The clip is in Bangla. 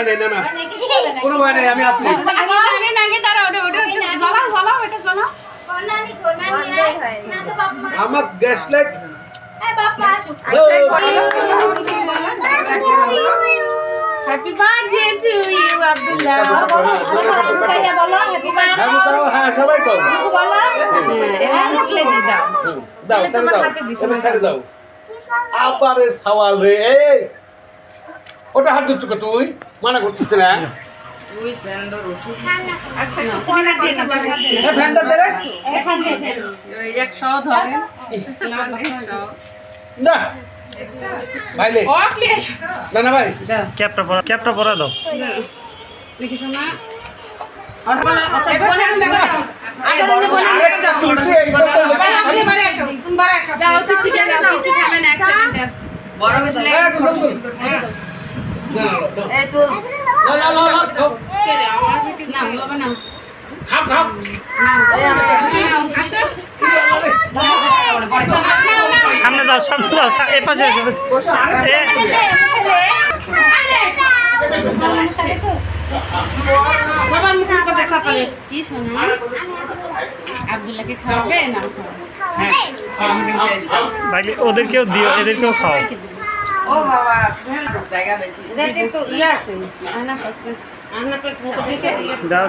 ভয় নেই, না না কোনো ভয় নেই, আমি আছি। আমার gas light Happy birthday to you, Abdullah. হ্যাঁ সবাই তো দাও ছেড়ে দাও আবারে সওয়াল রে এই ওটা হাত দিচ্ছ তুই মানা করছিস না ফ্যানটা দে রে 100 ধরেন না ভাই লে না না ভাই ক্যাপটা পরা দাও দেখিস না সামনে যাও এ পাশে বাবার মুখ দেখা পারে কি শোনা আব্দুল্লাহকে খাওয়াবে না ভাই ওদেরকেও দিও এদেরকেও খাও ও বাবা জায়গা বেশি এটা তো ইয়া আছে আনা পাশে আনা পে মুখ দেখে দাও